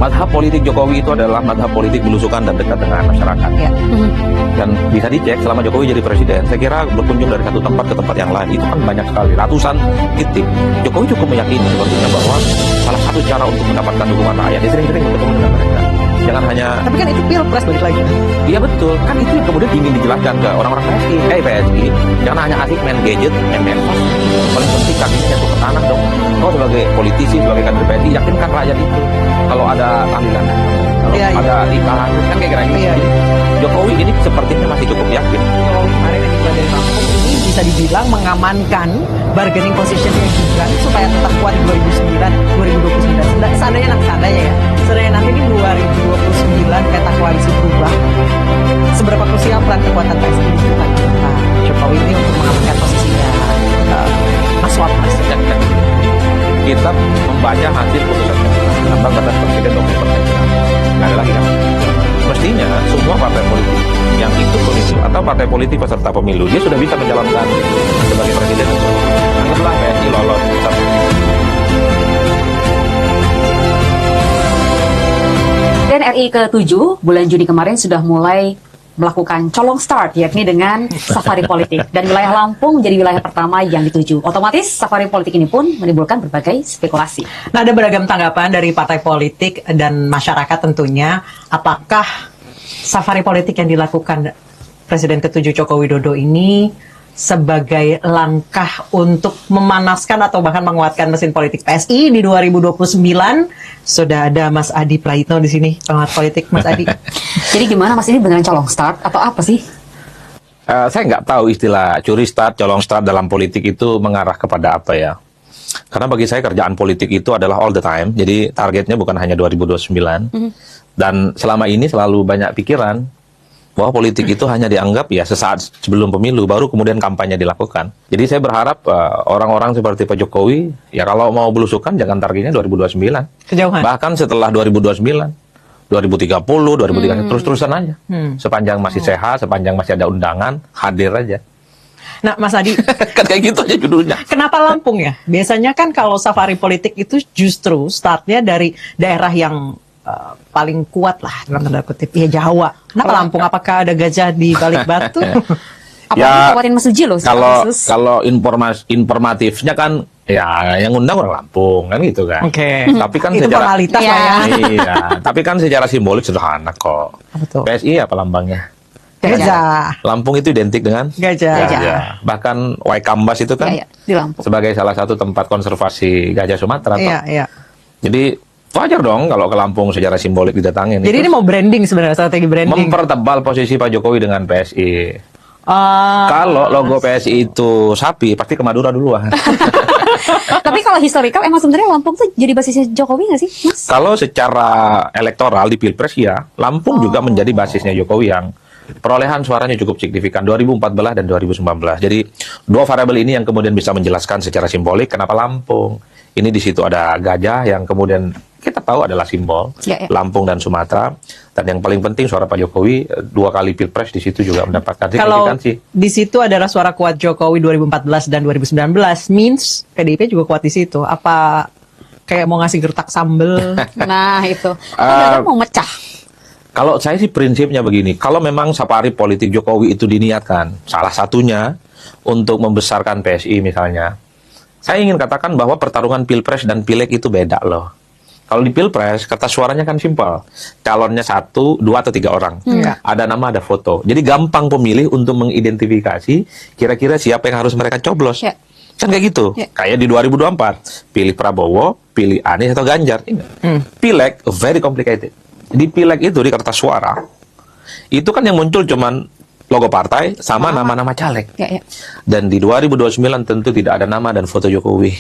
Mazhab politik Jokowi itu adalah mazhab politik belusukan dan dekat dengan masyarakat. Ya. Dan bisa dicek selama Jokowi jadi presiden, saya kira berkunjung dari satu tempat ke tempat yang lain itu kan banyak sekali, ratusan titik. Jokowi cukup meyakini sebetulnya bahwa salah satu cara untuk mendapatkan dukungan rakyat, dia sering-sering bertemu dengan mereka. Jangan hanya... Tapi kan itu pilpres balik lagi. Iya betul, kan itu yang kemudian ingin dijelaskan ke orang-orang PSI. Jangan hanya asik main gadget, main medsos. Paling penting kakinya nyentuh ke tanah dong. Kau sebagai politisi, sebagai kader PSI, yakinkan rakyat itu. Kalau ada tahlilan, kalau ada nikahan, kan kayak kira-kira. Jadi Jokowi ini sepertinya masih cukup yakin. Jokowi kemarin yang dibuat dari Lampung ini bisa dibilang mengamankan bargaining position yang Gibran supaya tetap kuat di 2029. Seandainya ya. Seandainya nanti di 2029 peta koalisi berubah. Seberapa krusial peran kekuatan PSI di Pak Jokowi ini untuk mengamankan posisinya Mas Wapres? Kita membaca hasil putusan ambang batas presiden 20%. Nggak ada lagi kan? Mestinya semua partai politik yang ikut pemilu atau partai politik peserta pemilu dia sudah bisa mencalonkan sebagai presiden. Anggaplah PSI lolos. Dan RI ke-7 bulan Juni kemarin sudah mulai melakukan colong start, yakni dengan safari politik. Dan wilayah Lampung menjadi wilayah pertama yang dituju. Otomatis safari politik ini pun menimbulkan berbagai spekulasi. Nah, ada beragam tanggapan dari partai politik dan masyarakat tentunya. Apakah safari politik yang dilakukan Presiden ke-7 Joko Widodo ini sebagai langkah untuk memanaskan atau bahkan menguatkan mesin politik PSI di 2029? Sudah ada Mas Adi Praitno di sini, pengamat politik. Mas Adi. Jadi gimana Mas, ini beneran colong start atau apa sih? Saya nggak tahu istilah curi start, colong start dalam politik itu mengarah kepada apa ya. Karena bagi saya kerjaan politik itu adalah all the time. Jadi targetnya bukan hanya 2029. Dan selama ini selalu banyak pikiran bahwa politik itu hanya dianggap ya sesaat sebelum pemilu, baru kemudian kampanye dilakukan. Jadi saya berharap orang-orang seperti Pak Jokowi, ya kalau mau belusukan jangan targetnya 2029. Kejauhan. Bahkan setelah 2029, 2030, 2030, terus-terusan aja. Sepanjang masih sehat, sepanjang masih ada undangan, hadir aja. Nah, Mas Adi, Kan kayak gitu aja judulnya. kenapa Lampung ya? Biasanya kan kalau safari politik itu justru startnya dari daerah yang paling kuat lah dalam tanda kutip, ya Jawa. Kenapa Lampung? Apakah ada gajah di balik batu? Apalagi Ya, Kabupaten Mesuji loh. Kalau informatifnya kan ya yang undang orang Lampung kan gitu kan. Oke. Tapi kan Itu secara formalitas lah ya. iya, tapi kan secara simbolik sederhana kok. Apa tuh? PSI apa lambangnya? Gajah. Lampung itu identik dengan Gajah. gajah. Bahkan Waikambas itu kan Iya, di Lampung. sebagai salah satu tempat konservasi gajah Sumatera. Iya, toh. iya. Jadi wajar dong kalau ke Lampung secara simbolik didatangin. Jadi ini mau branding sebenarnya, strategi branding. mempertebal posisi Pak Jokowi dengan PSI. Ah, Kalau logo PSI itu sapi, pasti ke Madura duluan. Tapi kalau historical, emang sebenarnya Lampung tuh jadi basisnya Jokowi nggak sih, Mas? Kalau secara elektoral di Pilpres ya, Lampung juga menjadi basisnya Jokowi yang perolehan suaranya cukup signifikan 2014 dan 2019. Jadi dua variabel ini yang kemudian bisa menjelaskan secara simbolik kenapa Lampung. Ini di situ ada gajah yang kemudian kita tahu adalah simbol Lampung dan Sumatera. Dan yang paling penting suara Pak Jokowi 2 kali Pilpres di situ juga mendapatkan kalau signifikansi. di situ adalah suara kuat Jokowi 2014 dan 2019, means PDIP juga kuat di situ. Apa kayak mau ngasih gertak sambel? Nah itu, kan mau mecah. Kalau saya sih prinsipnya begini, kalau memang safari politik Jokowi itu diniatkan, salah satunya untuk membesarkan PSI misalnya, saya ingin katakan bahwa pertarungan Pilpres dan Pileg itu beda loh. Kalau di Pilpres, kertas suaranya kan simpel. Calonnya 1, 2, atau 3 orang. Ada nama, ada foto. Jadi gampang pemilih untuk mengidentifikasi kira-kira siapa yang harus mereka coblos. Ya. Kan kayak gitu. Kayak di 2024, pilih Prabowo, pilih Anies atau Ganjar. Pileg, very complicated. Di Pileg itu, di kertas suara, itu kan yang muncul cuman logo partai sama nama-nama caleg. Dan di 2029 tentu tidak ada nama dan foto Jokowi.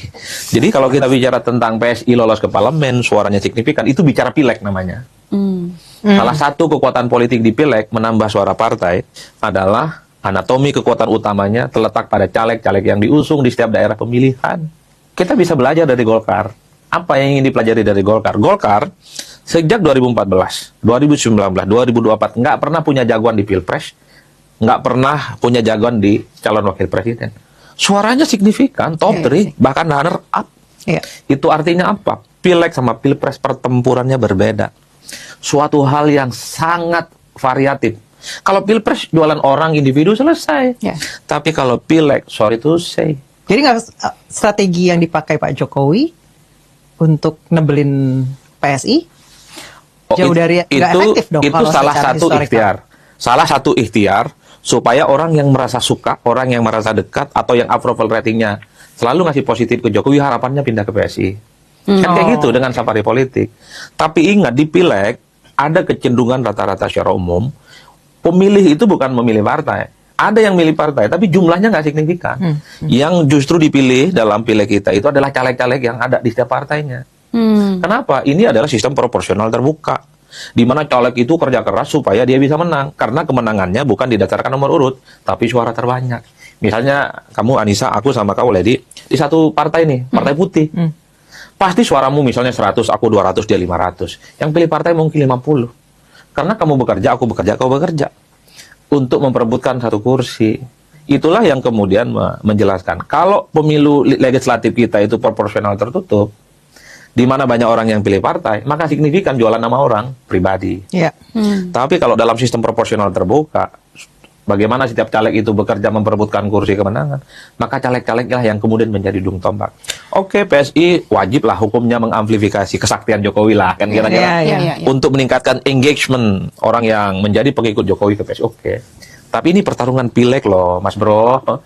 Jadi kalau kita bicara tentang PSI lolos ke parlemen, suaranya signifikan, itu bicara Pileg namanya. Salah satu kekuatan politik di Pileg menambah suara partai adalah anatomi kekuatan utamanya terletak pada caleg-caleg yang diusung di setiap daerah pemilihan. Kita bisa belajar dari Golkar. Apa yang ingin dipelajari dari Golkar? Golkar sejak 2014, 2019, 2024 nggak pernah punya jagoan di Pilpres, nggak pernah punya jagoan di calon wakil presiden. Suaranya signifikan, top 3, bahkan runner up. Itu artinya apa? Pileg sama pilpres pertempurannya berbeda. Suatu hal yang sangat variatif. Kalau pilpres jualan orang individu selesai. Ya. Tapi kalau pileg, sorry to say, Jadi nggak strategi yang dipakai Pak Jokowi untuk nebelin PSI jauh dari nggak efektif dong. Itu kalau salah secara satu historical. ikhtiar. Salah satu ikhtiar supaya orang yang merasa suka, orang yang merasa dekat, atau yang approval ratingnya selalu ngasih positif ke Jokowi, harapannya pindah ke PSI. Kan kayak gitu dengan safari politik. Tapi ingat, di pileg ada kecenderungan rata-rata secara umum, pemilih itu bukan memilih partai. Ada yang milih partai, tapi jumlahnya nggak signifikan. Yang justru dipilih dalam pileg kita itu adalah caleg-caleg yang ada di setiap partainya. Kenapa? Ini adalah sistem proporsional terbuka, di mana caleg itu kerja keras supaya dia bisa menang. Karena kemenangannya bukan didasarkan nomor urut, tapi suara terbanyak. Misalnya kamu Anissa, aku sama kau Lady, di satu partai nih, partai putih. Pasti suaramu misalnya 100, aku 200, dia 500. Yang pilih partai mungkin 50. Karena kamu bekerja, aku bekerja, kau bekerja. Untuk memperebutkan satu kursi. Itulah yang kemudian menjelaskan. Kalau pemilu legislatif kita itu proporsional tertutup, di mana banyak orang yang pilih partai, maka signifikan jualan nama orang pribadi. Ya. Tapi kalau dalam sistem proporsional terbuka, bagaimana setiap caleg itu bekerja memperebutkan kursi kemenangan, maka caleg-caleglah yang kemudian menjadi ujung tombak. Oke, PSI wajiblah hukumnya mengamplifikasi kesaktian Jokowi lah, kan kira-kira. Ya. Untuk meningkatkan engagement orang yang menjadi pengikut Jokowi ke PSI. Oke. Tapi ini pertarungan pileg loh, Mas Bro.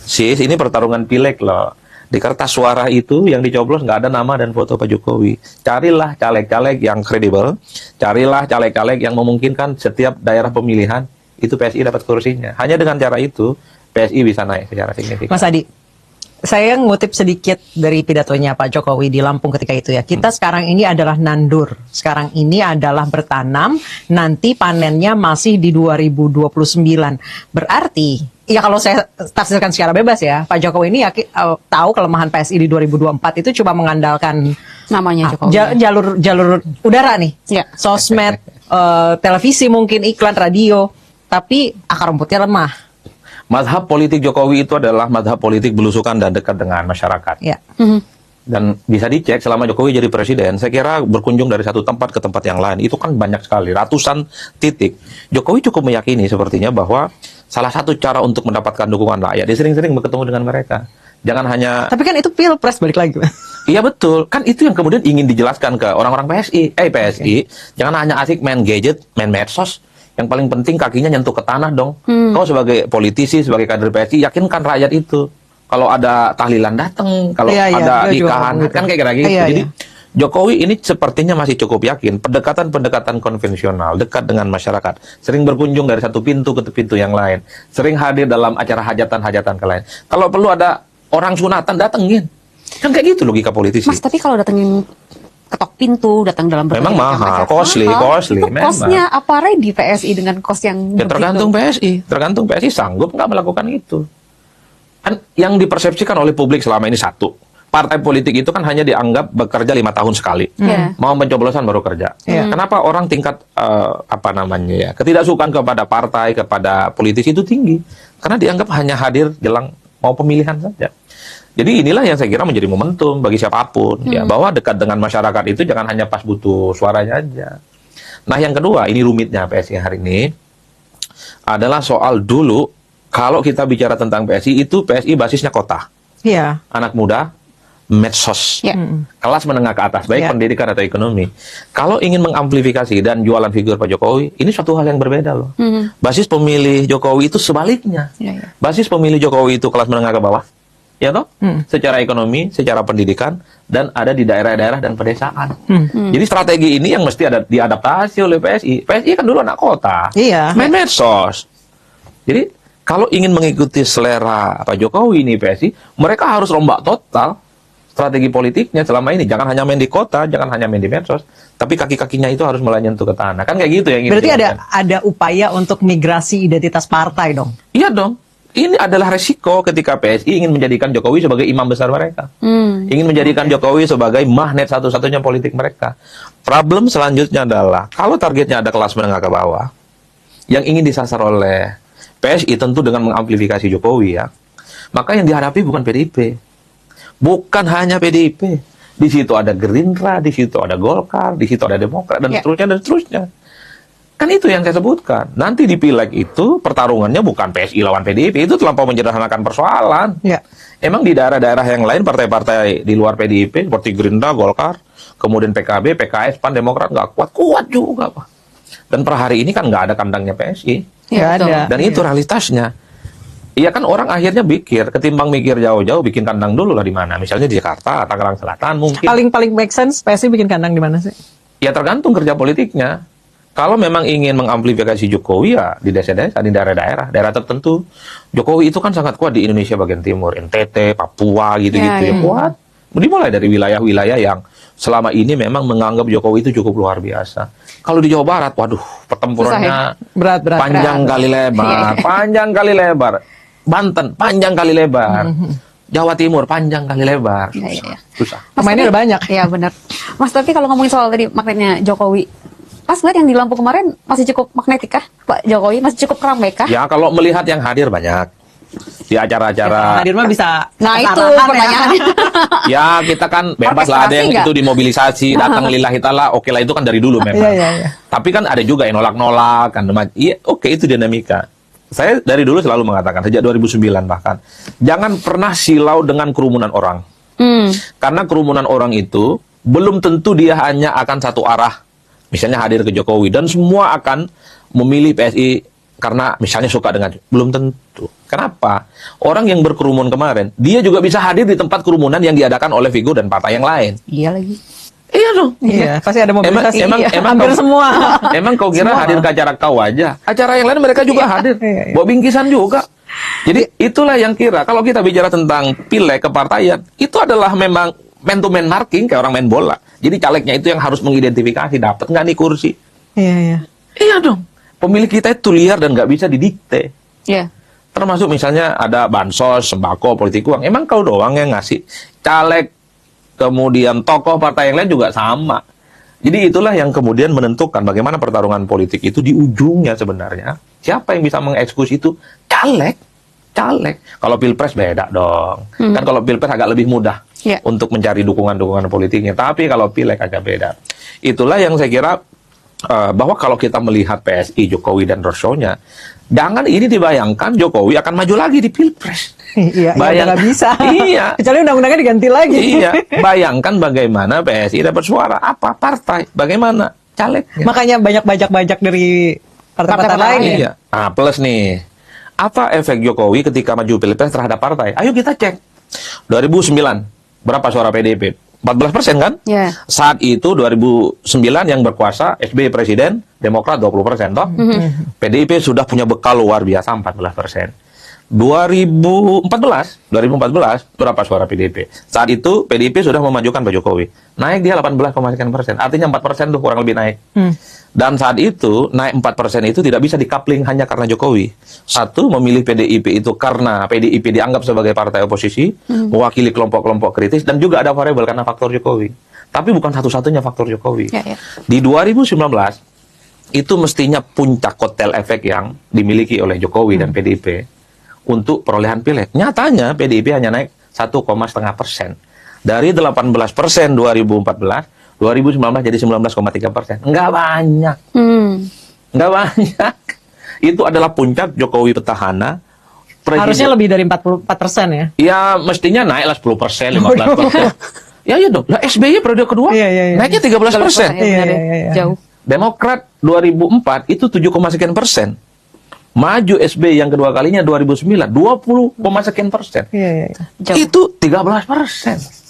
Sis, ini pertarungan pileg loh. Di kertas suara itu yang dicoblos nggak ada nama dan foto Pak Jokowi. Carilah caleg-caleg yang kredibel, carilah caleg-caleg yang memungkinkan setiap daerah pemilihan itu PSI dapat kursinya. Hanya dengan cara itu PSI bisa naik secara signifikan. Mas Adi, saya ngutip sedikit dari pidatonya Pak Jokowi di Lampung ketika itu ya. Kita sekarang ini adalah nandur. Sekarang ini adalah bertanam, nanti panennya masih di 2029. Berarti, ya kalau saya tafsirkan secara bebas ya, Pak Jokowi ini tahu kelemahan PSI di 2024 itu cuma mengandalkan Namanya Jokowi. jalur udara nih. Ya. Sosmed, televisi mungkin, iklan, radio. Tapi akar rumputnya lemah. Mazhab politik Jokowi itu adalah mazhab politik belusukan dan dekat dengan masyarakat. Ya. Dan bisa dicek selama Jokowi jadi presiden, saya kira berkunjung dari satu tempat ke tempat yang lain, itu kan banyak sekali, ratusan titik. Jokowi cukup meyakini sepertinya bahwa salah satu cara untuk mendapatkan dukungan rakyat, dia sering-sering bertemu dengan mereka. Jangan hanya... Tapi kan itu pilpres balik lagi. Iya betul, kan itu yang kemudian ingin dijelaskan ke orang-orang PSI. PSI, jangan hanya asik main gadget, main medsos. Yang paling penting kakinya nyentuh ke tanah dong. Kau sebagai politisi, sebagai kader PSI, yakinkan rakyat itu. Kalau ada tahlilan datang, kalau ada nikahan, kan kayak gitu. Jadi Jokowi ini sepertinya masih cukup yakin pendekatan-pendekatan konvensional, dekat dengan masyarakat, sering berkunjung dari satu pintu ke pintu yang lain, sering hadir dalam acara hajatan-hajatan ke lain. Kalau perlu ada orang sunatan, datengin. Kan kayak gitu logika politisi. Mas, tapi kalau datengin ketok pintu, datang dalam berbagai Memang macam mahal, acara, costly. Itu Memang. kosnya apa ready PSI dengan kos yang Ya, begitu? tergantung PSI sanggup nggak melakukan itu. Kan yang dipersepsikan oleh publik selama ini satu, partai politik itu kan hanya dianggap bekerja 5 tahun sekali. Mau pencoblosan baru kerja. Kenapa orang tingkat ketidaksukaan kepada partai, kepada politisi itu tinggi? Karena dianggap hanya hadir jelang mau pemilihan saja. Jadi inilah yang saya kira menjadi momentum bagi siapapun, ya, bahwa dekat dengan masyarakat itu jangan hanya pas butuh suaranya aja. Nah, yang kedua, ini rumitnya PSI hari ini, adalah soal dulu, kalau kita bicara tentang PSI, itu PSI basisnya kota. Iya. Anak muda, medsos, Ya. kelas menengah ke atas, baik pendidikan atau ekonomi. Kalau ingin mengamplifikasi dan jualan figur Pak Jokowi, ini suatu hal yang berbeda loh. Basis pemilih Jokowi itu sebaliknya. Basis pemilih Jokowi itu kelas menengah ke bawah. Ya toh? Secara ekonomi, secara pendidikan, dan ada di daerah-daerah dan pedesaan. Jadi strategi ini yang mesti ada diadaptasi oleh PSI. PSI kan dulu anak kota, main medsos. Jadi kalau ingin mengikuti selera Pak Jokowi ini PSI, mereka harus rombak total strategi politiknya selama ini. Jangan hanya main di kota, jangan hanya main di medsos, tapi kaki-kakinya itu harus mulai nyentuh ke tanah. Kan kayak gitu yang ingin Berarti dilakukan. ada upaya untuk migrasi identitas partai dong? Iya dong. Ini adalah resiko ketika PSI ingin menjadikan Jokowi sebagai imam besar mereka. Ingin menjadikan Jokowi sebagai magnet satu-satunya politik mereka. Problem selanjutnya adalah, kalau targetnya ada kelas menengah ke bawah, yang ingin disasar oleh PSI tentu dengan mengamplifikasi Jokowi ya, maka yang dihadapi bukan PDIP. Bukan hanya PDIP. Di situ ada Gerindra, di situ ada Golkar, di situ ada Demokrat, dan Ya. seterusnya, dan seterusnya. Kan itu yang saya sebutkan. Nanti di pileg itu pertarungannya bukan PSI lawan PDIP, itu terlampau menyederhanakan persoalan. Ya. Emang di daerah-daerah yang lain partai-partai di luar PDIP seperti Gerindra, Golkar, kemudian PKB, PKS, PAN, Demokrat nggak kuat juga, Pak. Dan per hari ini kan nggak ada kandangnya PSI. Ya, betul. ada. Dan itu realitasnya. Iya kan orang akhirnya ketimbang mikir jauh-jauh, bikin kandang dulu lah di mana. Misalnya di Jakarta, Tangerang Selatan mungkin. Paling make sense PSI bikin kandang di mana sih? Ya tergantung kerja politiknya. Kalau memang ingin mengamplifikasi Jokowi ya di desa-desa, di daerah-daerah, daerah tertentu. Jokowi itu kan sangat kuat di Indonesia bagian timur, NTT, Papua gitu-gitu Ya, ya, ya. kuat. Dimulai dari wilayah-wilayah yang selama ini memang menganggap Jokowi itu cukup luar biasa. Kalau di Jawa Barat, waduh, pertempurannya Berat. panjang kali lebar, panjang kali lebar. Banten panjang kali lebar. Jawa Timur panjang kali lebar. Iya, iya, iya. Susah. Pemainnya udah banyak. Iya benar. Mas, tapi kalau ngomongin soal tadi magnetnya Jokowi, Mas lihat yang di Lampung kemarin masih cukup magnetik kah? Pak Jokowi masih cukup ramai kah? Ya kalau melihat yang hadir banyak di acara-acara. Hadir mah bisa. Nah itu ketarakan ya. pertanyaannya. Ya kita kan bebas lah, ada yang Orkestrasi nggak? itu dimobilisasi datang lillahi ta'ala, oke lah itu kan dari dulu memang. Iya. Tapi kan ada juga yang nolak-nolak kan. Iya, oke itu dinamika. Saya dari dulu selalu mengatakan sejak 2009 bahkan jangan pernah silau dengan kerumunan orang. Karena kerumunan orang itu belum tentu dia hanya akan satu arah. Misalnya hadir ke Jokowi dan semua akan memilih PSI karena misalnya suka dengan, belum tentu. Kenapa? Orang yang berkerumun kemarin, dia juga bisa hadir di tempat kerumunan yang diadakan oleh figur dan partai yang lain. Iya lagi. Iya dong. Iya, pasti ada mobilisasi. Emang Hampir kau- semua. Emang kau kira Semua. hadir ke acara kau aja? Acara yang lain mereka juga hadir. Iya. Bawa bingkisan juga. Jadi itulah yang kira. Kalau kita bicara tentang pileg kepartaian, itu adalah memang man to man marking kayak orang main bola. Jadi calegnya itu yang harus mengidentifikasi dapat nggak nih kursi. Iya. Iya dong. Pemilih kita itu liar dan nggak bisa didikte. Iya. Termasuk misalnya ada bansos, sembako, politik uang. Emang kau doang yang ngasih. Caleg, kemudian tokoh partai yang lain juga sama. Jadi itulah yang kemudian menentukan bagaimana pertarungan politik itu di ujungnya sebenarnya. Siapa yang bisa mengeksekusi itu? Caleg. Kalau pilpres beda dong. Kan kalau pilpres agak lebih mudah Iya. untuk mencari dukungan-dukungan politiknya. Tapi kalau pileg agak beda. Itulah yang saya kira bahwa kalau kita melihat PSI, Jokowi dan roadshow-nya, jangan ini dibayangkan Jokowi akan maju lagi di pilpres. Iya, Bayang- nggak bisa. Iya. Kecuali undang-undangnya diganti lagi. Iya, bayangkan bagaimana PSI dapat suara, apa partai, bagaimana calegnya. Makanya banyak bajak-bajak dari partai-partai Partai-partai lain. lain. Iya. Nah, plus nih, apa efek Jokowi ketika maju pilpres terhadap partai? Ayo kita cek. 2009, berapa suara PDIP? 14% kan? Iya. Saat itu 2009 yang berkuasa SBY presiden, Demokrat 20% toh. PDIP sudah punya bekal luar biasa 14%. 2014 berapa suara PDIP? Saat itu PDIP sudah memajukan Pak Jokowi. Naik dia 18,sekian%. Artinya 4% tuh kurang lebih naik. Dan saat itu naik 4% itu tidak bisa dikapling hanya karena Jokowi. Satu, memilih PDIP itu karena PDIP dianggap sebagai partai oposisi, mewakili kelompok-kelompok kritis, dan juga ada variabel karena faktor Jokowi. Tapi bukan satu-satunya faktor Jokowi. Ya, ya. Di 2019 itu mestinya puncak kotel efek yang dimiliki oleh Jokowi dan PDIP untuk perolehan pileg. Nyatanya PDIP hanya naik 1,5%. Dari 18% 2014, 2019 jadi 19,3%. Nggak banyak. Nggak banyak. Itu adalah puncak Jokowi petahana. Harusnya lebih dari 44% ya. Ya mestinya naiklah 10%, 15%. Ya dong. Lah SBY periode kedua Iya. naiknya 13%. Iya, benar ya. Iya. Jauh. Demokrat 2004 itu 7,sekian%. Maju SBY yang kedua kalinya 2009 20,sekian%. Iya. Jauh. Itu 13%.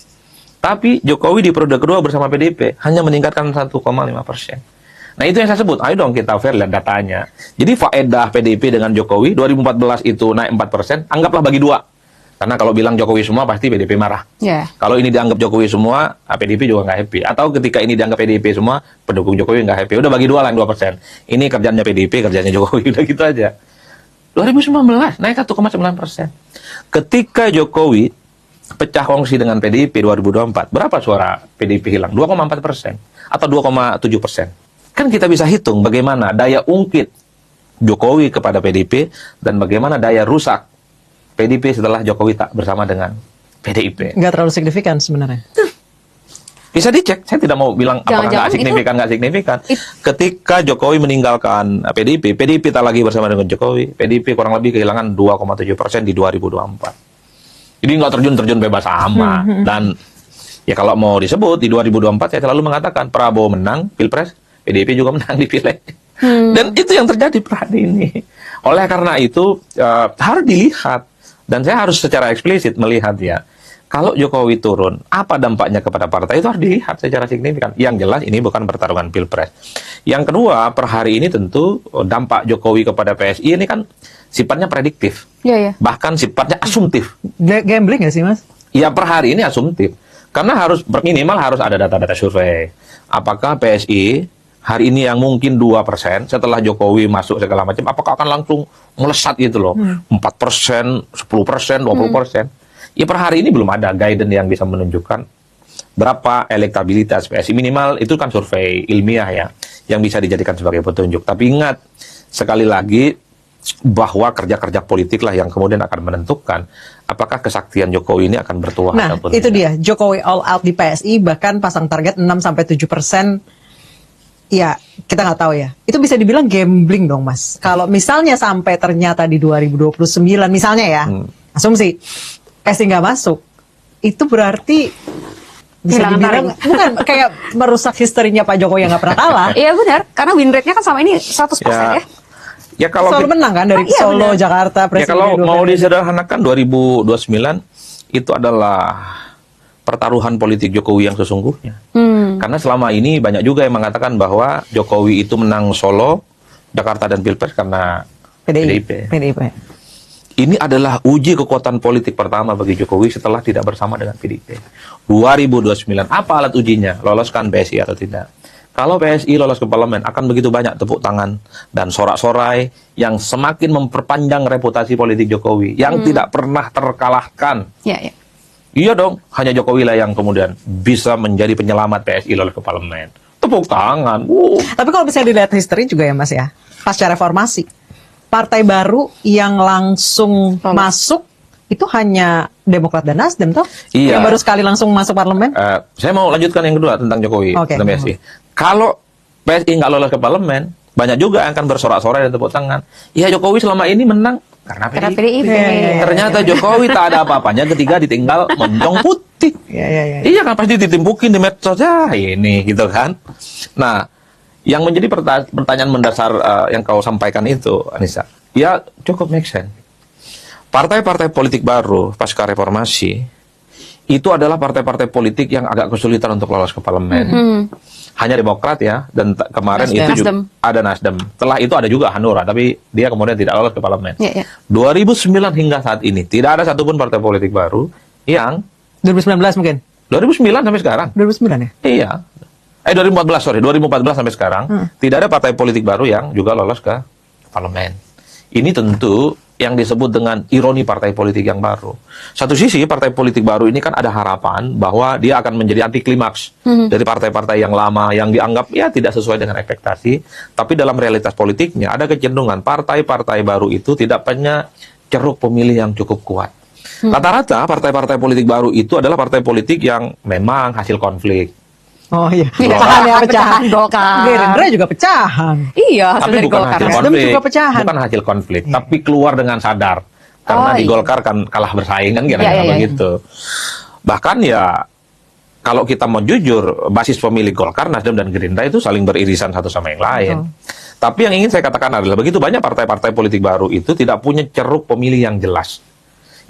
Tapi Jokowi di periode kedua bersama PDIP hanya meningkatkan 1,5%. Nah itu yang saya sebut, ayo dong kita fair lihat datanya. Jadi faedah PDIP dengan Jokowi 2014 itu naik 4%, anggaplah bagi dua. Karena kalau bilang Jokowi semua pasti PDIP marah. Ya. Kalau ini dianggap Jokowi semua, PDIP juga nggak happy. Atau ketika ini dianggap PDIP semua, pendukung Jokowi nggak happy. Udah bagi dua lah yang 2%. Ini kerjanya PDIP, kerjanya Jokowi, udah gitu aja. 2019 naik 1,9%. Ketika Jokowi pecah kongsi dengan PDIP 2024, berapa suara PDIP hilang? 2,4% atau 2,7%. Kan kita bisa hitung bagaimana daya ungkit Jokowi kepada PDIP dan bagaimana daya rusak PDIP setelah Jokowi tak bersama dengan PDIP. Nggak terlalu signifikan sebenarnya. Bisa dicek, saya tidak mau bilang apakah Jangan-jangan nggak signifikan. Ketika Jokowi meninggalkan PDIP tak lagi bersama dengan Jokowi. PDIP kurang lebih kehilangan 2,7% di 2024. Jadi nggak terjun bebas amat. Dan ya kalau mau disebut di 2024 saya selalu mengatakan Prabowo menang Pilpres, PDIP juga menang di Pileg. Dan itu yang terjadi per hari ini. Oleh karena itu harus dilihat, dan saya harus secara eksplisit melihat ya. Kalau Jokowi turun, apa dampaknya kepada partai itu harus dilihat secara signifikan. Yang jelas ini bukan pertarungan Pilpres. Yang kedua, per hari ini tentu dampak Jokowi kepada PSI ini kan sifatnya prediktif. Iya. Bahkan sifatnya asumtif. Gambling nggak sih, Mas? Ya per hari ini asumtif. Karena minimal harus ada data-data survei. Apakah PSI hari ini yang mungkin 2% setelah Jokowi masuk segala macam, apakah akan langsung melesat gitu loh. 4%, 10%, 20%. Ya per hari ini belum ada guidance yang bisa menunjukkan berapa elektabilitas PSI. Minimal itu kan survei ilmiah ya, yang bisa dijadikan sebagai petunjuk. Tapi ingat, sekali lagi, bahwa kerja-kerja politik lah yang kemudian akan menentukan apakah kesaktian Jokowi ini akan bertuah Nah, ataupun itu tidak. dia. Jokowi all out di PSI, bahkan pasang target 6-7%. Ya, kita nggak tahu ya. Itu bisa dibilang gambling dong, Mas. Kalau misalnya sampai ternyata di 2029, misalnya ya, asumsi, PSI nggak masuk, itu berarti bisa Kehilangan dibilang, bukan, kayak merusak historinya Pak Jokowi yang nggak pernah kalah. Iya benar, karena win rate-nya kan sama ini 100% ya. Ya kalau Selalu menang kan, dari Iya, Solo, benar. Jakarta, ya Presiden kalau dua mau periode. disederhanakan 2029 itu adalah pertaruhan politik Jokowi yang sesungguhnya. Karena selama ini banyak juga yang mengatakan bahwa Jokowi itu menang Solo, Jakarta dan Pilpres karena PDIP. PDIP. Ini adalah uji kekuatan politik pertama bagi Jokowi setelah tidak bersama dengan PDIP. 2029, apa alat ujinya? Loloskan PSI atau tidak? Kalau PSI lolos ke parlemen, akan begitu banyak tepuk tangan dan sorak-sorai yang semakin memperpanjang reputasi politik Jokowi, yang tidak pernah terkalahkan. Iya. Iya dong, hanya Jokowi lah yang kemudian bisa menjadi penyelamat PSI lolos ke parlemen. Tepuk tangan. Tapi kalau misalnya dilihat history juga ya, Mas ya, pasca reformasi, partai baru yang langsung masuk itu hanya Demokrat dan Nasdem toh? Iya. Yang baru sekali langsung masuk parlemen. Saya mau lanjutkan yang kedua tentang Jokowi Oke. dan PSI. Kalau PSI nggak lolos ke parlemen, banyak juga yang akan bersorak-sorai dan tepuk tangan. Ya Jokowi selama ini menang karena PDIP. Ternyata Jokowi tak ada apa-apanya ketika ditinggal moncong putih. Iya. Iya kan pasti ditimpukin di medsos ya ini gitu kan. Nah, yang menjadi pertanyaan mendasar yang kau sampaikan itu, Anissa, ya cukup make sense. Partai-partai politik baru pasca reformasi itu adalah partai-partai politik yang agak kesulitan untuk lolos ke parlemen. Hanya Demokrat ya, dan kemarin Nasdem. itu juga ada Nasdem. Setelah itu ada juga Hanura, tapi dia kemudian tidak lolos ke parlemen. Iya. 2009 hingga saat ini tidak ada satupun partai politik baru yang 2019 mungkin. 2009 sampai sekarang. 2009 ya? Iya. 2014 sampai sekarang tidak ada partai politik baru yang juga lolos ke parlemen. Ini tentu yang disebut dengan ironi partai politik yang baru. Satu sisi partai politik baru ini kan ada harapan bahwa dia akan menjadi anti klimaks dari partai-partai yang lama yang dianggap ya tidak sesuai dengan ekspektasi. Tapi dalam realitas politiknya ada kecenderungan partai-partai baru itu tidak punya ceruk pemilih yang cukup kuat. Rata-rata partai-partai politik baru itu adalah partai politik yang memang hasil konflik. Oh iya. Pecahan ya, pecahan. pecahan Golkar. Gerindra juga pecahan. Iya, hasil Tapi dari bukan Golkar. hasil Nasdem konflik, juga pecahan. bukan hasil konflik, tapi keluar dengan sadar karena Oh, di iya. Golkar kan kalah bersaing kan kira-kira Iya. begitu. Bahkan ya kalau kita mau jujur, basis pemilih Golkar, Nasdem dan Gerindra itu saling beririsan satu sama yang lain. Tapi yang ingin saya katakan adalah begitu banyak partai-partai politik baru itu tidak punya ceruk pemilih yang jelas.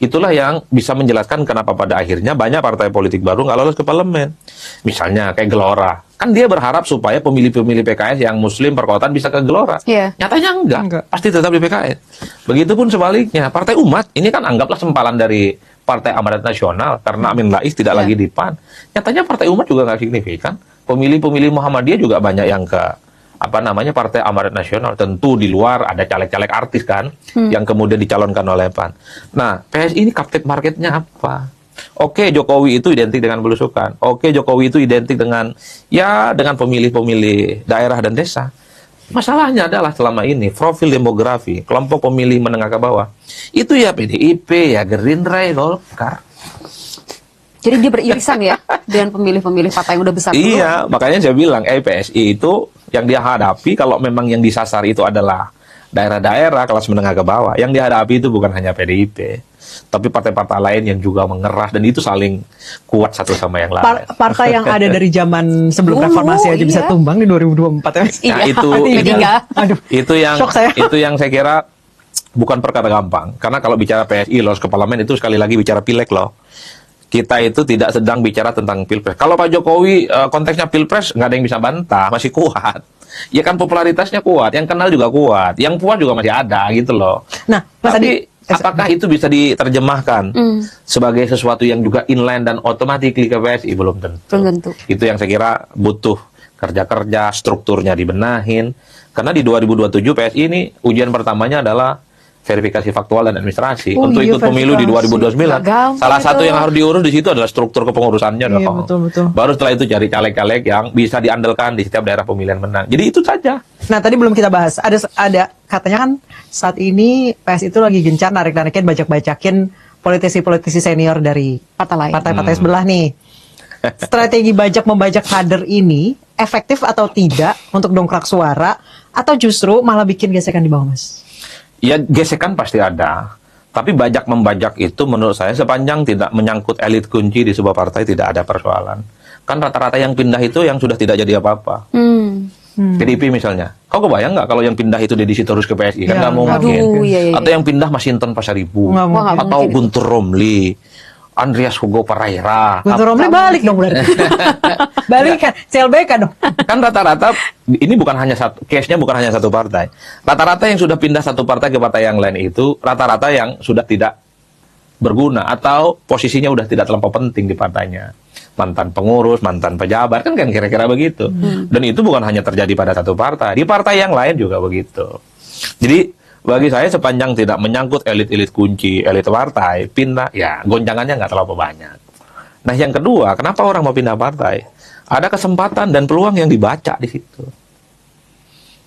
Itulah yang bisa menjelaskan kenapa pada akhirnya banyak partai politik baru nggak lolos ke parlemen. Misalnya kayak Gelora. Kan dia berharap supaya pemilih-pemilih PKS yang muslim perkotaan bisa ke Gelora. Iya. Nyatanya enggak. Enggak. Pasti tetap di PKS. Begitupun sebaliknya. Partai Umat, ini kan anggaplah sempalan dari Partai Amanat Nasional. Karena Amin Rais tidak lagi di PAN. Nyatanya Partai Umat juga nggak signifikan. Pemilih-pemilih Muhammadiyah juga banyak yang ke Partai Amanat Nasional. Tentu di luar ada caleg-caleg artis kan yang kemudian dicalonkan oleh PAN. Nah, PSI ini captive marketnya apa? Oke, Jokowi itu identik dengan belusukan. Oke, Jokowi itu identik dengan dengan pemilih-pemilih daerah dan desa. Masalahnya adalah selama ini profil demografi kelompok pemilih menengah ke bawah itu ya PDIP, ya Gerindra, ya Golkar. Jadi dia beririsan ya dengan pemilih-pemilih partai yang udah besar dulu. Iya, makanya saya bilang PSI itu yang dia hadapi kalau memang yang disasar itu adalah daerah-daerah kelas menengah ke bawah, yang dihadapi itu bukan hanya PDIP, tapi partai-partai lain yang juga mengeras dan itu saling kuat satu sama yang lain. Partai yang ada dari zaman sebelum Dulu, reformasi aja bisa iya. tumbang di 2024 ya. Mas? Iya, Nah, itu P3. Aduh, shock saya. itu yang saya kira bukan perkara gampang. Karena kalau bicara PSI lolos ke parlemen itu sekali lagi bicara pileg loh. Kita itu tidak sedang bicara tentang pilpres. Kalau Pak Jokowi konteksnya pilpres nggak ada yang bisa bantah, masih kuat. Ya kan popularitasnya kuat, yang kenal juga kuat, yang puas juga masih ada gitu loh. Nah, Mas Tapi Adi, apakah itu bisa diterjemahkan sebagai sesuatu yang juga inline dan automatically ke PSI? Belum tentu. Belum tentu. Itu yang saya kira butuh kerja-kerja, strukturnya dibenahin. Karena di 2027 PSI ini ujian pertamanya adalah verifikasi faktual dan administrasi Oh untuk iya, ikut pemilu di verifikasi. 2029. Nggak gampang Salah satu itu. yang harus diurus di situ adalah struktur kepengurusannya Iya, dong. betul. Baru setelah itu cari caleg-caleg yang bisa diandalkan di setiap daerah pemilihan menang. Jadi itu saja. nah tadi belum kita bahas. Ada katanya kan saat ini PS itu lagi gencar narik-narikin bajak-bajakin politisi-politisi senior dari Partai lain. partai-partai sebelah nih. Strategi bajak membajak kader ini efektif atau tidak untuk dongkrak suara atau justru malah bikin gesekan di bawah, Mas? Ya gesekan pasti ada. Tapi bajak membajak itu menurut saya sepanjang tidak menyangkut elit kunci di sebuah partai tidak ada persoalan. Kan rata-rata yang pindah itu yang sudah tidak jadi apa-apa. PDIP misalnya. Kau kebayang nggak kalau yang pindah itu Deddy Sitorus ke PSI? Kan Ya, nggak mungkin. aduh, iya. Atau yang pindah Masinton Pasaribu. Nggak mungkin. Wah, nggak Atau mungkin. Guntur Romli. Andreas Hugo Pereira. Guntur Romli balik dong berarti. Balik kan, CLBK dong. Kan rata-rata ini bukan hanya satu, case-nya bukan hanya satu partai. Rata-rata yang sudah pindah satu partai ke partai yang lain itu rata-rata yang sudah tidak berguna atau posisinya udah tidak terlampau penting di partainya. Mantan pengurus, mantan pejabat kan kira-kira begitu. Dan itu bukan hanya terjadi pada satu partai, di partai yang lain juga begitu. Jadi bagi saya sepanjang tidak menyangkut elit-elit kunci, elit partai, pindah, ya gonjangannya nggak terlalu banyak. Nah yang kedua, kenapa orang mau pindah partai? Ada kesempatan dan peluang yang dibaca di situ.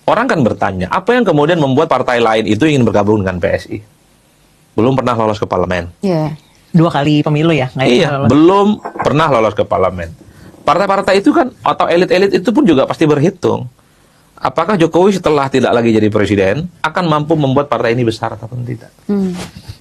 Orang kan bertanya, apa yang kemudian membuat partai lain itu ingin bergabung dengan PSI? Belum pernah lolos ke parlemen. Iya. 2 kali pemilu ya? Nggak Iya, belum pernah lolos ke parlemen. Partai-partai itu kan, atau elit-elit itu pun juga pasti berhitung. Apakah Jokowi setelah tidak lagi jadi presiden akan mampu membuat partai ini besar atau tidak?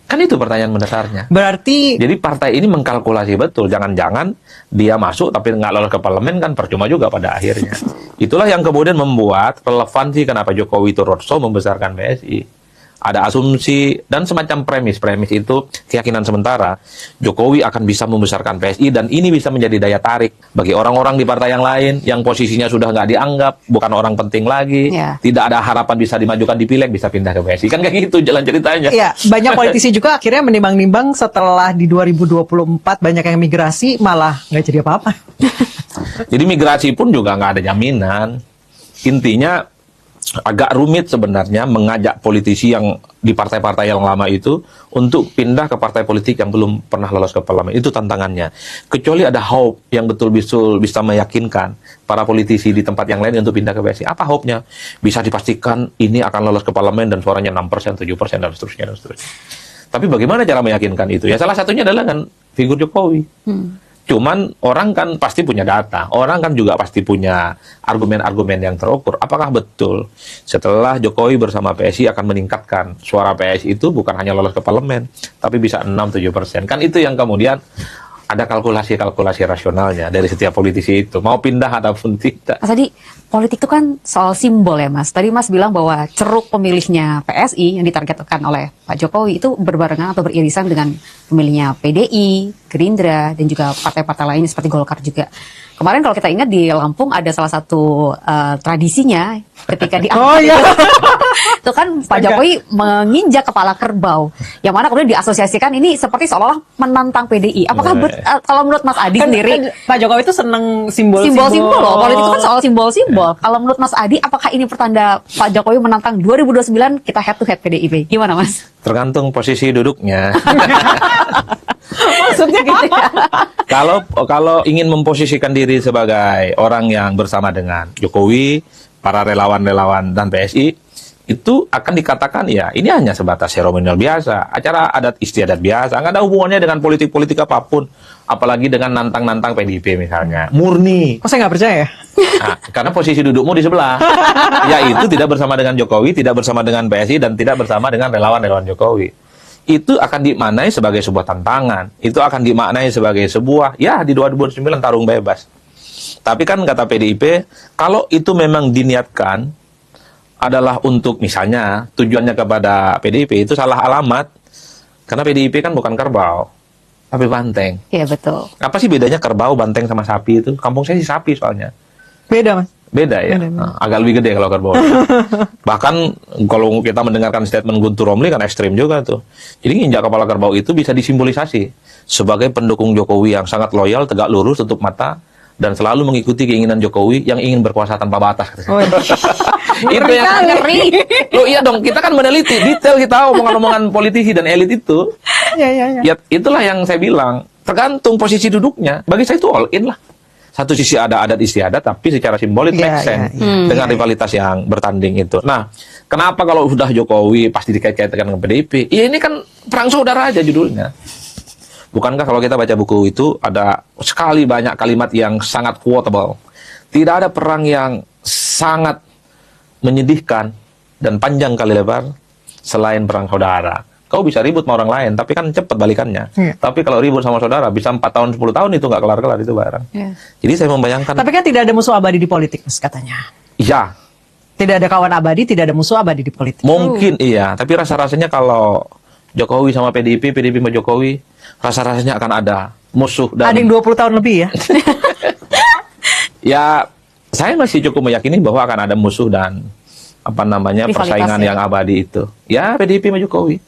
Kan itu pertanyaan mendasarnya. Berarti Jadi partai ini mengkalkulasi betul. Jangan-jangan dia masuk tapi nggak lolos ke parlemen kan percuma juga pada akhirnya. Itulah yang kemudian membuat relevansi kenapa Jokowi itu roadshow membesarkan PSI. Ada asumsi dan semacam premis itu keyakinan sementara Jokowi akan bisa membesarkan PSI dan ini bisa menjadi daya tarik bagi orang-orang di partai yang lain yang posisinya sudah nggak dianggap, bukan orang penting lagi, Ya. tidak ada harapan bisa dimajukan di pileg, bisa pindah ke PSI. Kan kayak gitu jalan ceritanya. ya banyak politisi juga akhirnya menimbang-nimbang setelah di 2024 banyak yang migrasi malah nggak jadi apa-apa. Jadi migrasi pun juga nggak ada jaminan. Intinya agak rumit sebenarnya mengajak politisi yang di partai-partai yang lama itu untuk pindah ke partai politik yang belum pernah lolos ke parlemen. Itu tantangannya. Kecuali ada hope yang betul-betul bisa meyakinkan para politisi di tempat yang lain untuk pindah ke PSI. Apa hope-nya? Bisa dipastikan ini akan lolos ke parlemen dan suaranya 6%, 7%, dan seterusnya, dan seterusnya. Tapi bagaimana cara meyakinkan itu? Ya salah satunya adalah kan figur Jokowi. Cuman orang kan pasti punya data, orang kan juga pasti punya argumen-argumen yang terukur. Apakah betul setelah Jokowi bersama PSI akan meningkatkan suara PSI itu bukan hanya lolos ke parlemen, tapi bisa 6-7%. Kan itu yang kemudian ada kalkulasi-kalkulasi rasionalnya dari setiap politisi itu, mau pindah ataupun tidak. Mas Adi, politik itu kan soal simbol ya Mas. Tadi Mas bilang bahwa ceruk pemilihnya PSI yang ditargetkan oleh Pak Jokowi itu berbarengan atau beririsan dengan pemilihnya PDI, Gerindra, dan juga partai-partai lain seperti Golkar juga. Kemarin kalau kita ingat di Lampung ada salah satu tradisinya ketika di Oh iya. itu kan Pak Jokowi menginjak kepala kerbau, yang mana kemudian diasosiasikan ini seperti seolah-olah menantang PDI. Apakah kalau menurut Mas Adi sendiri Pak Jokowi itu seneng simbol-simbol loh, politik itu kan soal simbol-simbol. Kalau menurut Mas Adi, apakah ini pertanda Pak Jokowi menantang 2029 kita head to head PDIP? Gimana Mas? Tergantung posisi duduknya. Maksudnya Gitu ya. Kalau ingin memposisikan diri sebagai orang yang bersama dengan Jokowi, para relawan-relawan dan PSI, itu akan dikatakan ya ini hanya sebatas seremonial biasa, acara adat istiadat biasa, nggak ada hubungannya dengan politik-politik apapun, apalagi dengan nantang-nantang PDIP misalnya, murni. Oh, saya nggak percaya. Nah, karena posisi dudukmu di sebelah, yaitu tidak bersama dengan Jokowi, tidak bersama dengan PSI, dan tidak bersama dengan relawan-relawan Jokowi. Itu akan dimaknai sebagai sebuah tantangan, itu akan dimaknai sebagai sebuah, ya di 2009 tarung bebas. Tapi kan kata PDIP, kalau itu memang diniatkan adalah untuk misalnya tujuannya kepada PDIP, itu salah alamat. Karena PDIP kan bukan kerbau, tapi banteng. Iya, betul. Apa sih bedanya kerbau, banteng sama sapi itu? Kampung saya sih sapi soalnya. Beda, Mas. Beda ya? Beda. Nah, agak lebih gede kalau kerbau. Bahkan kalau kita mendengarkan statement Guntur Romli kan ekstrim juga tuh. Jadi nginjak kepala kerbau itu bisa disimbolisasi sebagai pendukung Jokowi yang sangat loyal, tegak lurus, tutup mata, dan selalu mengikuti keinginan Jokowi yang ingin berkuasa tanpa batas. Oh, iya. Itu yang ngeri. Loh iya dong, kita kan meneliti detail, kita omongan-omongan politisi dan elit itu. Ya. Ya itulah yang saya bilang, tergantung posisi duduknya. Bagi saya itu all in lah. Satu sisi ada adat istiadat, tapi secara simbolik make sense dengan rivalitas yang bertanding itu. Nah, kenapa kalau sudah Jokowi pasti dikait-kaitkan dengan PDIP? Ya ini kan perang saudara aja judulnya. Bukankah kalau kita baca buku itu ada sekali banyak kalimat yang sangat quotable. Tidak ada perang yang sangat menyedihkan dan panjang kali lebar selain perang saudara. Kau bisa ribut sama orang lain, tapi kan cepat balikannya. Tapi kalau ribut sama saudara, bisa 4 tahun, 10 tahun itu nggak kelar-kelar itu barang. Jadi saya membayangkan... Tapi kan tidak ada musuh abadi di politik, Mas, katanya. Iya. Tidak ada kawan abadi, tidak ada musuh abadi di politik. Mungkin iya, tapi rasa-rasanya kalau Jokowi sama PDIP, PDIP sama Jokowi, rasa-rasanya akan ada musuh dan... Ada yang 20 tahun lebih ya? Ya, saya masih cukup meyakini bahwa akan ada musuh dan Rivalitas persaingan ya. yang abadi itu. Ya, PDIP sama Jokowi.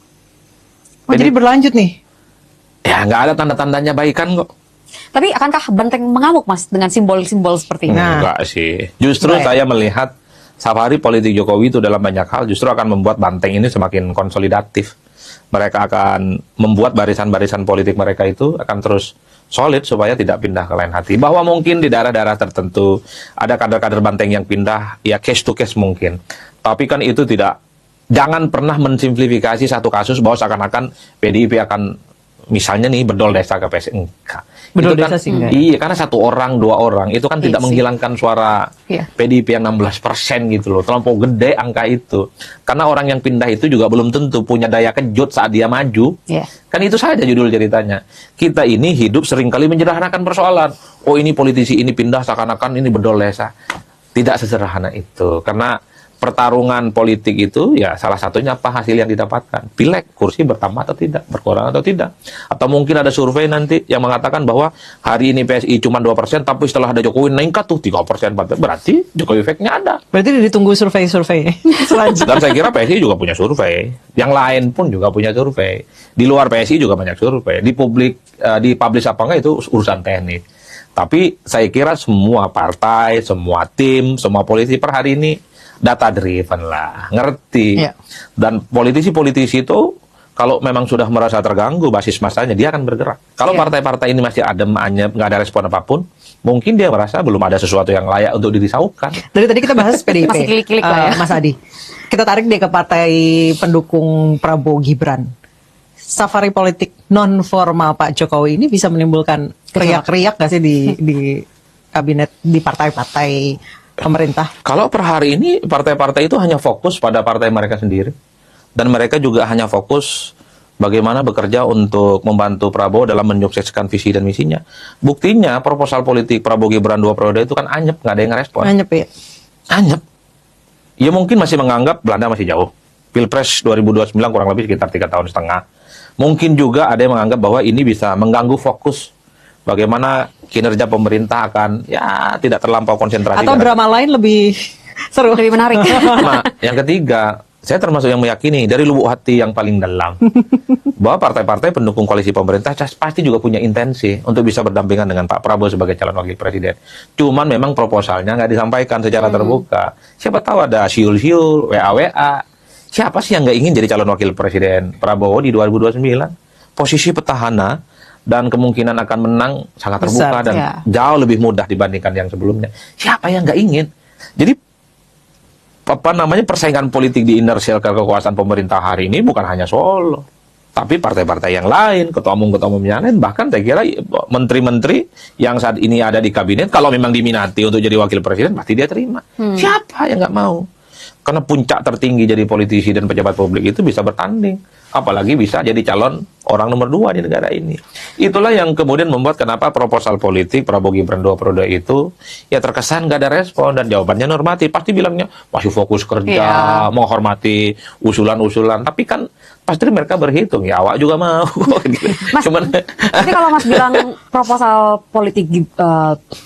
Oh, jadi berlanjut nih? Ya, nggak ada tanda-tandanya baikan kok. Tapi akankah banteng mengamuk, Mas, dengan simbol-simbol seperti ini? Nah. Enggak sih. Justru Enggak ya? saya melihat safari politik Jokowi itu dalam banyak hal justru akan membuat banteng ini semakin konsolidatif. Mereka akan membuat barisan-barisan politik mereka itu akan terus solid supaya tidak pindah ke lain hati. Bahwa mungkin di daerah-daerah tertentu ada kader-kader banteng yang pindah, ya case to case mungkin. Tapi kan itu tidak, jangan pernah mensimplifikasi satu kasus bahwa seakan-akan PDIP akan misalnya nih bedol desa ke PSI. Enggak. Bedol Itu kan, desa sih enggak. iya, karena 1 orang, 2 orang itu kan Iya tidak sih. menghilangkan suara Iya. PDIP yang 16% gitu loh. Terlampau gede angka itu. Karena orang yang pindah itu juga belum tentu punya daya kejut saat dia maju. Iya. Kan itu saja judul ceritanya. Kita ini hidup seringkali menyederhanakan persoalan. Oh, ini politisi ini pindah seakan-akan ini bedol desa. Tidak sesederhana itu. Karena pertarungan politik itu ya salah satunya apa hasil yang didapatkan. Pileg, kursi bertambah atau tidak, berkurang atau tidak. Atau mungkin ada survei nanti yang mengatakan bahwa hari ini PSI cuma 2%, tapi setelah ada Jokowi meningkat tuh 3%, 4%. Berarti Jokowi efeknya ada. Berarti ditunggu survei-survei selanjutnya. Dan saya kira PSI juga punya survei. Yang lain pun juga punya survei. Di luar PSI juga banyak survei. Di publik, dipublish apa enggak itu urusan teknis. Tapi saya kira semua partai, semua tim, semua politisi per hari ini data driven lah, ngerti. Iya. Dan politisi-politisi itu kalau memang sudah merasa terganggu basis masanya, dia akan bergerak. Kalau Iya. partai-partai ini masih adem, anyep, nggak ada respon apapun, mungkin dia merasa belum ada sesuatu yang layak untuk dirisaukan. Dari tadi kita bahas PDIP. Masih kilik-kilik lah ya. Mas Adi, kita tarik deh ke partai pendukung Prabowo Gibran. Safari politik non formal Pak Jokowi ini bisa menimbulkan riak-riak nggak sih di kabinet, di partai-partai pemerintah? Kalau per hari ini partai-partai itu hanya fokus pada partai mereka sendiri. Dan mereka juga hanya fokus bagaimana bekerja untuk membantu Prabowo dalam menyukseskan visi dan misinya. Buktinya proposal politik Prabowo Gibran 2 periode itu kan anyep, nggak ada yang ngerespon. Anyep ya. Anyep. Ya mungkin masih menganggap Belanda masih jauh. Pilpres 2029 kurang lebih sekitar 3,5 tahun. Mungkin juga ada yang menganggap bahwa ini bisa mengganggu fokus bagaimana kinerja pemerintah akan ya tidak terlampau konsentrasi. Atau drama lain lebih seru. Lebih menarik. Nah, yang ketiga, saya termasuk yang meyakini dari lubuk hati yang paling dalam bahwa partai-partai pendukung koalisi pemerintah pasti juga punya intensi untuk bisa berdampingan dengan Pak Prabowo sebagai calon wakil presiden. Cuman memang proposalnya nggak disampaikan secara terbuka. Siapa tahu ada siul-siul, WA-WA. Siapa sih yang nggak ingin jadi calon wakil presiden Prabowo di 2029? Posisi petahana dan kemungkinan akan menang sangat terbuka Besar, dan ya. jauh lebih mudah dibandingkan yang sebelumnya. Siapa yang nggak ingin? Jadi apa namanya persaingan politik di inner circle kekuasaan pemerintah hari ini bukan hanya Solo, tapi partai-partai yang lain, ketua umum yang lain, bahkan saya kira menteri-menteri yang saat ini ada di kabinet, kalau memang diminati untuk jadi wakil presiden, pasti dia terima. Siapa yang nggak mau? Karena puncak tertinggi jadi politisi dan pejabat publik itu bisa bertanding, apalagi bisa jadi calon orang nomor 2 di negara ini. Itulah yang kemudian membuat kenapa proposal politik Prabowo Gibran 2 periode itu ya terkesan nggak ada respon dan jawabannya normatif. Pasti bilangnya masih fokus kerja, menghormati usulan-usulan. Tapi kan pasti mereka berhitung, ya awak juga mau. Mas, Cuman, tapi kalau Mas bilang proposal politik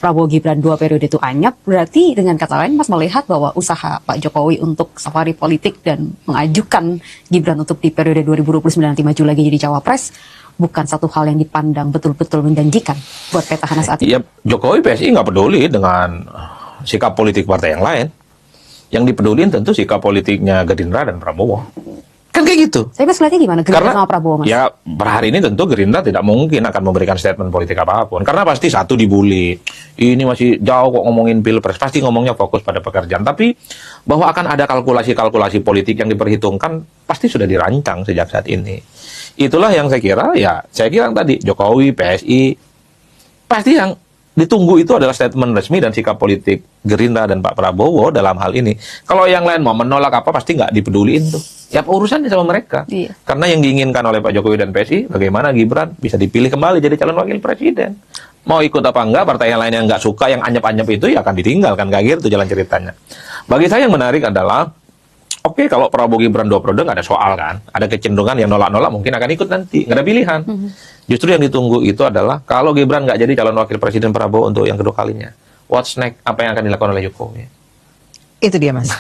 Prabowo Gibran 2 periode itu anyap, berarti dengan kata lain Mas melihat bahwa usaha Pak Jokowi untuk safari politik dan mengajukan Gibran untuk di periode 2029 nanti maju lagi jadi cawapres bukan satu hal yang dipandang betul-betul menjanjikan buat petahana saat ini. ya Jokowi PSI nggak peduli dengan sikap politik partai yang lain. Yang dipedulin tentu sikap politiknya Gerindra dan Prabowo. Kan kayak gitu. Saya Mas melihatnya gimana Gerindra sama Prabowo, Mas? Ya, per hari ini tentu Gerindra tidak mungkin akan memberikan statement politik apapun. Karena pasti satu dibully. Ini masih jauh kok ngomongin pilpres. Pasti ngomongnya fokus pada pekerjaan. Tapi bahwa akan ada kalkulasi-kalkulasi politik yang diperhitungkan, pasti sudah dirancang sejak saat ini. Itulah yang saya kira yang tadi, Jokowi, PSI, pasti yang ditunggu itu adalah statement resmi dan sikap politik Gerindra dan Pak Prabowo dalam hal ini. Kalau yang lain mau menolak apa, pasti nggak dipeduliin tuh. Ya urusannya sama mereka. Iya. Karena yang diinginkan oleh Pak Jokowi dan PSI, bagaimana Gibran bisa dipilih kembali jadi calon wakil presiden. Mau ikut apa enggak, partai yang lain yang nggak suka, yang anyap-anyap itu ya akan ditinggalkan. Kayak gitu jalan ceritanya. Bagi saya yang menarik adalah, oke, kalau Prabowo Gibran 2 periode nggak ada soal kan. Ada kecenderungan yang nolak-nolak mungkin akan ikut nanti. Nggak ada pilihan. Justru yang ditunggu itu adalah, kalau Gibran nggak jadi calon wakil presiden Prabowo untuk yang kedua kalinya. What's next? Apa yang akan dilakukan oleh Jokowi? Itu dia, Mas.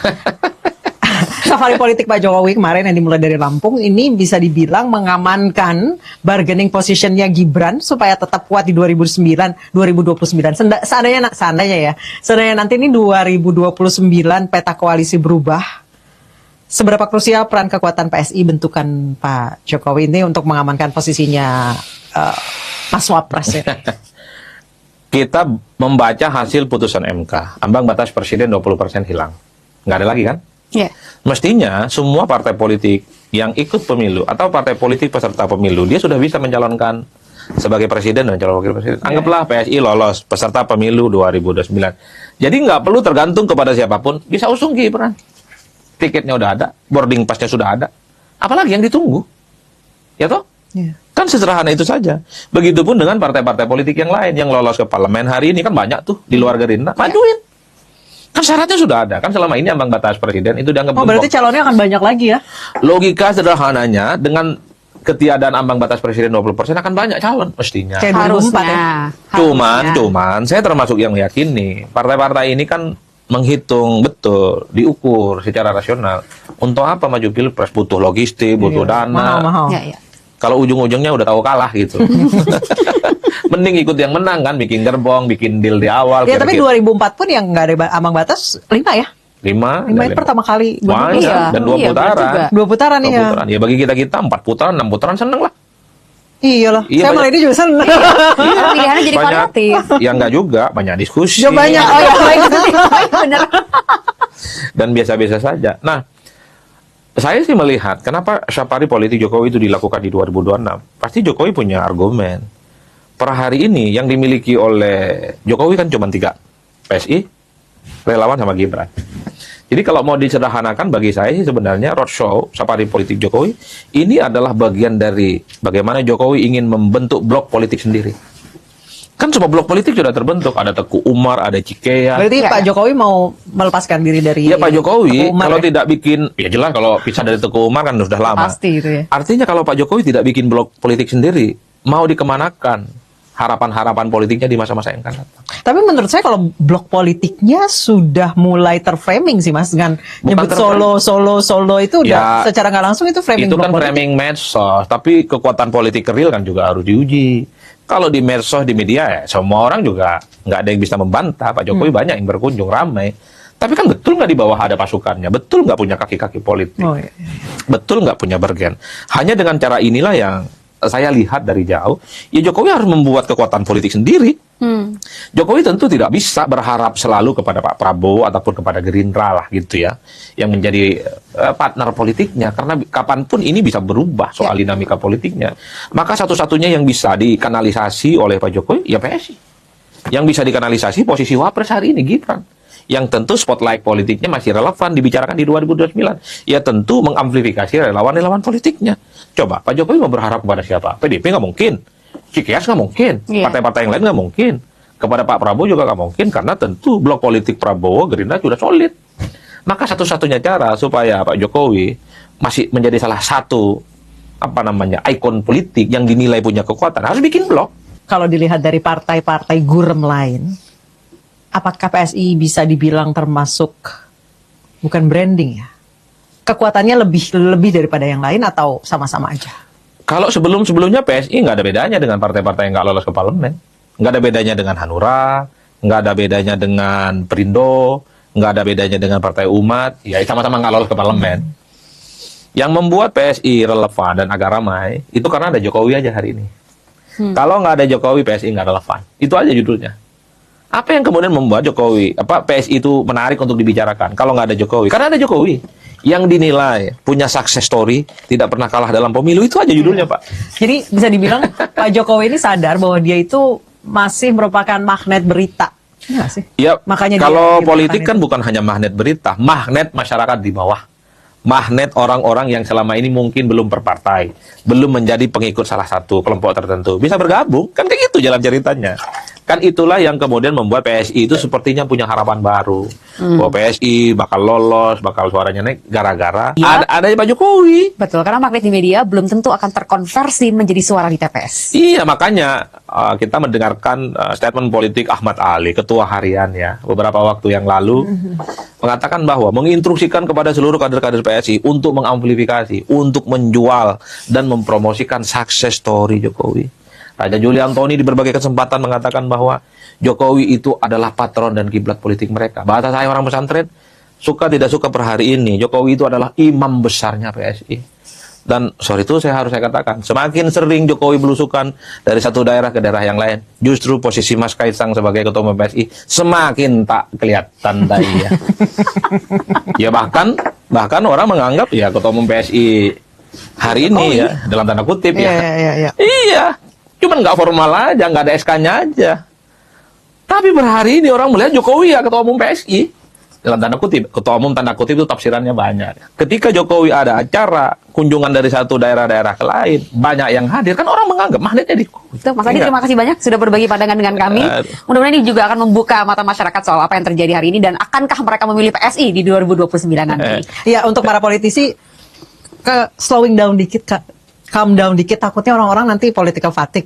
Safari politik Pak Jokowi kemarin yang dimulai dari Lampung ini bisa dibilang mengamankan bargaining positionnya Gibran supaya tetap kuat di 2029. Seandainya nanti ini 2029 peta koalisi berubah. Seberapa krusial peran kekuatan PSI bentukan Pak Jokowi ini untuk mengamankan posisinya Mas Wapres ya? Kita membaca hasil putusan MK. Ambang batas presiden 20% hilang. Nggak ada lagi kan? Iya. Mestinya semua partai politik yang ikut pemilu atau partai politik peserta pemilu, dia sudah bisa mencalonkan sebagai presiden dan calon wakil presiden. Anggaplah PSI lolos peserta pemilu 2029. Jadi nggak perlu tergantung kepada siapapun, bisa usung Gibran. Tiketnya udah ada, boarding passnya sudah ada. Apalagi yang ditunggu? Ya toh? Iya. Kan sesederhana itu saja. Begitupun dengan partai-partai politik yang lain yang lolos ke parlemen hari ini kan banyak tuh di luar Gerindra. Majuin. Kan syaratnya sudah ada. Kan selama ini ambang batas presiden itu dianggap Berarti calonnya akan banyak lagi ya? Logika sederhananya dengan ketiadaan ambang batas presiden 20% akan banyak calon mestinya. Kayak 2004 ya? Cuman saya termasuk yang meyakini partai-partai ini kan menghitung betul, diukur secara rasional. Untuk apa maju pilpres? Butuh logistik, butuh dana. Mahal-mahal. Iya. Kalau ujung-ujungnya udah tahu kalah gitu. Mending ikut yang menang kan, bikin gerbong, bikin deal di awal. Ya tapi 2004 pun yang nggak ada ambang batas 5 ya? 5 itu pertama kali. banyak, Iya, dan 2 iya, benar putaran. juga. 2 putaran Dua ya. putaran. Ya bagi kita 4 putaran, 6 putaran seneng lah. Iyalah. Iya, Saya malah banyak. ini juga seneng. Iya, pilihannya jadi Banyak. variatif. Ya enggak juga, banyak diskusi. Ya banyak. Oh ya, benar. Dan biasa-biasa saja. Nah, saya sih melihat kenapa safari politik Jokowi itu dilakukan di 2026. Pasti Jokowi punya argumen. Per hari ini yang dimiliki oleh Jokowi kan cuma 3. PSI, relawan sama Gibran. Jadi kalau mau disederhanakan bagi saya sih sebenarnya roadshow safari politik Jokowi ini adalah bagian dari bagaimana Jokowi ingin membentuk blok politik sendiri. Kan semua blok politik sudah terbentuk, ada Teguh Umar, ada Cikeas. Berarti Ya, Pak ya. Jokowi mau melepaskan diri dari Ya Pak Jokowi Teguh Umar kalau ya? tidak bikin, ya jelas kalau pisah dari Teguh Umar kan sudah lama. Pasti itu ya. Artinya kalau Pak Jokowi tidak bikin blok politik sendiri, mau dikemanakan harapan-harapan politiknya di masa-masa yang akan datang? Tapi menurut saya kalau blok politiknya sudah mulai terframing sih Mas dengan nyebut solo itu udah Ya, secara nggak langsung itu framing itu blok kan politik. framing medsos, tapi kekuatan politik real kan juga harus diuji. Kalau di medsos, di media ya semua orang juga nggak ada yang bisa membantah. Pak Jokowi banyak yang berkunjung, ramai. Tapi kan betul nggak di bawah ada pasukannya? Betul nggak punya kaki-kaki politik? Oh, iya. Betul nggak punya bergen? Hanya dengan cara inilah yang saya lihat dari jauh, ya Jokowi harus membuat kekuatan politik sendiri. Jokowi tentu tidak bisa berharap selalu kepada Pak Prabowo ataupun kepada Gerindra lah gitu ya, yang menjadi partner politiknya, karena kapanpun ini bisa berubah soal dinamika politiknya. Maka satu-satunya yang bisa dikanalisasi oleh Pak Jokowi ya PSI. Yang bisa dikanalisasi posisi Wapres hari ini Gibran. Yang tentu spotlight politiknya masih relevan dibicarakan di 2029. Ya tentu mengamplifikasi relawan-relawan politiknya. Coba, Pak Jokowi mau berharap kepada siapa? PDP nggak mungkin. Cikeas nggak mungkin. Partai-partai yang lain nggak mungkin. Kepada Pak Prabowo juga nggak mungkin, karena tentu blok politik Prabowo, Gerindra sudah solid. Maka satu-satunya cara supaya Pak Jokowi masih menjadi salah satu ikon politik yang dinilai punya kekuatan, harus bikin blok. Kalau dilihat dari partai-partai gurem lain, apakah PSI bisa dibilang termasuk bukan branding ya? Kekuatannya lebih daripada yang lain atau sama-sama aja? Kalau sebelum-sebelumnya PSI nggak ada bedanya dengan partai-partai yang nggak lolos ke parlemen. Nggak ada bedanya dengan Hanura, nggak ada bedanya dengan Perindo, nggak ada bedanya dengan Partai Umat, ya sama-sama nggak lolos ke parlemen. Yang membuat PSI relevan dan agak ramai, itu karena ada Jokowi aja hari ini. Kalau nggak ada Jokowi, PSI nggak relevan. Itu aja judulnya. Apa yang kemudian membuat PSI itu menarik untuk dibicarakan? Kalau nggak ada Jokowi, karena ada Jokowi yang dinilai punya success story, tidak pernah kalah dalam pemilu, itu aja judulnya, Pak. Jadi bisa dibilang Pak Jokowi ini sadar bahwa dia itu masih merupakan magnet berita. Ya sih. Ya, makanya kalau dia politik kan bukan hanya magnet berita, magnet masyarakat di bawah. Magnet orang-orang yang selama ini mungkin belum berpartai, belum menjadi pengikut salah satu kelompok tertentu, bisa bergabung, kan kayak gitu jalan ceritanya. Kan itulah yang kemudian membuat PSI itu sepertinya punya harapan baru. Bahwa PSI bakal lolos, bakal suaranya naik gara-gara adanya Pak Jokowi. Betul, karena magnet di media belum tentu akan terkonversi menjadi suara di TPS. Iya, makanya kita mendengarkan statement politik Ahmad Ali, ketua harian ya, beberapa waktu yang lalu, mengatakan bahwa menginstruksikan kepada seluruh kader-kader PSI untuk mengamplifikasi, untuk menjual dan mempromosikan success story Jokowi. Raja Juli Antoni di berbagai kesempatan mengatakan bahwa Jokowi itu adalah patron dan kiblat politik mereka. Bahasa saya orang pesantren, suka tidak suka per hari ini, Jokowi itu adalah imam besarnya PSI. Dan itu saya katakan, semakin sering Jokowi belusukan dari satu daerah ke daerah yang lain, justru posisi Mas Kaisang sebagai ketua umum PSI semakin tak kelihatan ya. Ya bahkan orang menganggap ya ketua umum PSI hari ini ya, dalam tanda kutip Iya. Cuman nggak formal aja, nggak ada SK-nya aja. Tapi berhari ini orang melihat Jokowi ya ketua umum PSI. Dalam tanda kutip, ketua umum tanda kutip itu tafsirannya banyak. Ketika Jokowi ada acara, kunjungan dari satu daerah-daerah ke lain, banyak yang hadir, kan orang menganggap magnetnya di Jokowi. Mas Adi, terima kasih banyak sudah berbagi pandangan dengan kami. Mudah-mudahan ini juga akan membuka mata masyarakat soal apa yang terjadi hari ini, dan akankah mereka memilih PSI di 2029 nanti. Ya, untuk para politisi, slowing down dikit, Kak. Calm down dikit, takutnya orang-orang nanti political fatigue.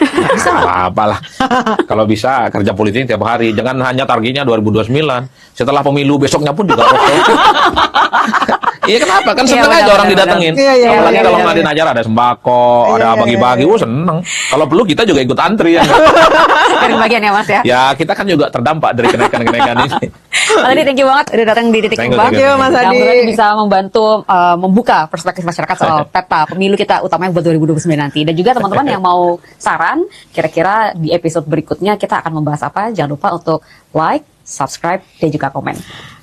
Bisa apalah. Kalau bisa kerja politik tiap hari, jangan hanya targetnya 2029. Setelah pemilu besoknya pun juga Iya, kenapa? Kan seneng aja orang didatengin. Apalagi kalau ngadain acara ada sembako, ada bagi-bagi, seneng. Kalau perlu kita juga ikut antri ya. Dari bagian ya Mas ya. Ya, kita kan juga terdampak dari kenaikan-kenaikan ini. Mas Adi, thank you banget udah datang di Titik Imbang. Thank you, Mas Adi. Mudah-mudahan bisa membantu membuka perspektif masyarakat soal peta pemilu kita utamanya buat 2029 nanti. Dan juga teman-teman yang mau saran, kira-kira di episode berikutnya kita akan membahas apa, jangan lupa untuk like, subscribe, dan juga komen.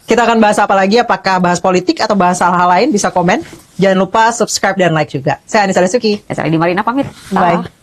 Kita akan bahas apa lagi, apakah bahas politik atau bahas hal-hal lain, bisa komen. Jangan lupa subscribe dan like juga. Saya Anissa Dasuki. Saya Adi Marina pamit. Bye.